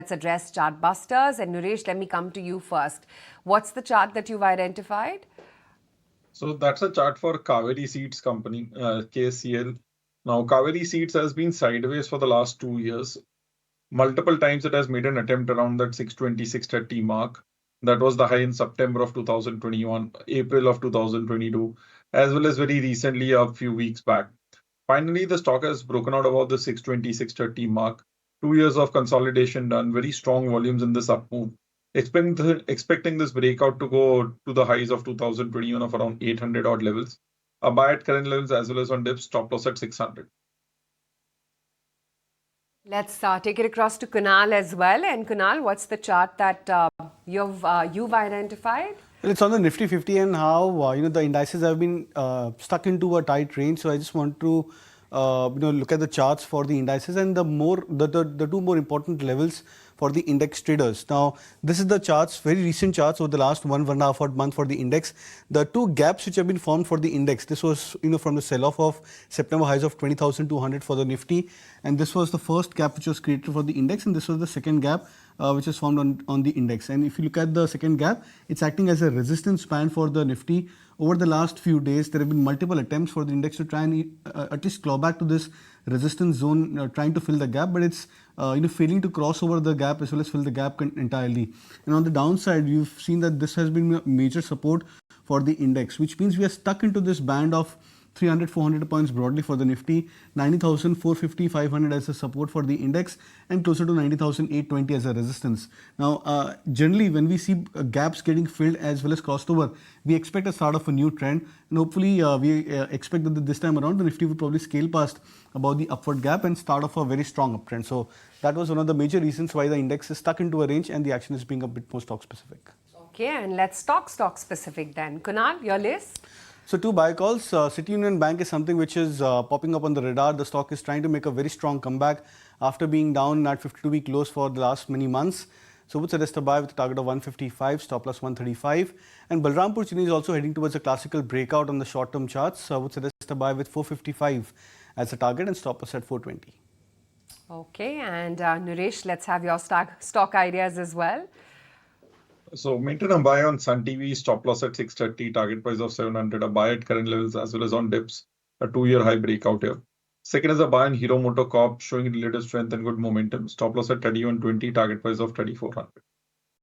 let's address Chartbusters. And Nooresh, let me come to you first. What's the chart that you've identified? So that's a chart for Kaveri Seeds Company, KSCL. Now, Kaveri Seeds has been sideways for the last 2 years. Multiple times it has made an attempt around that 620, 630 mark. That was the high in September of 2021, April of 2022, as well as very recently a few weeks back. Finally, the stock has broken out about the 620, 630 mark. 2 years of consolidation done, very strong volumes in this up move. Expecting this breakout to go to the highs of 2021 of around 800 odd levels. A buy at current levels as well as on dips, stop loss at 600. Let's take it across to Kunal as well. And Kunal, what's the chart that you've identified? Well, it's on the Nifty 50 and how the indices have been stuck into a tight range. So I just want to look at the charts for the indices and the two more important levels for the index traders. Now, this is the charts, very recent charts over the last one and a half odd month for the index. The two gaps which have been formed for the index, this was from the sell-off of September highs of 20,200 for the Nifty, and this was the first gap which was created for the index, and this was the second gap which is formed on the index. And if you look at the second gap, it's acting as a resistance band for the Nifty. Over the last few days, there have been multiple attempts for the index to try and at least claw back to this resistance zone, trying to fill the gap, but it's failing to cross over the gap as well as fill the gap entirely. And on the downside, we've seen that this has been major support for the index, which means we are stuck into this band of 300, 400 points broadly for the Nifty, 90,450, 500 as a support for the index, and closer to 90,820 as a resistance. Now, generally, when we see gaps getting filled as well as crossed over, we expect a start of a new trend, and hopefully, we expect that this time around the Nifty will probably scale past about the upward gap and start off a very strong uptrend. So that was one of the major reasons why the index is stuck into a range and the action is being a bit more stock specific. Okay, and let's talk stock specific then. Kunal, your list? So two buy calls. City Union Bank is something which is popping up on the radar. The stock is trying to make a very strong comeback after being down at 52-week lows for the last many months. So would suggest a buy with a target of 155, stop loss 135. And Balrampur Chini is also heading towards a classical breakout on the short-term charts. Would suggest a buy with 455 as a target and stop loss at 420. Okay, and Nooresh, let's have your stock ideas as well. So maintain a buy on Sun TV, stop loss at 630, target price of 700, a buy at current levels as well as on dips, a 2-year high breakout here. Second is a buy in Hero MotoCorp, showing relative strength and good momentum, stop loss at 3120, target price of 3400.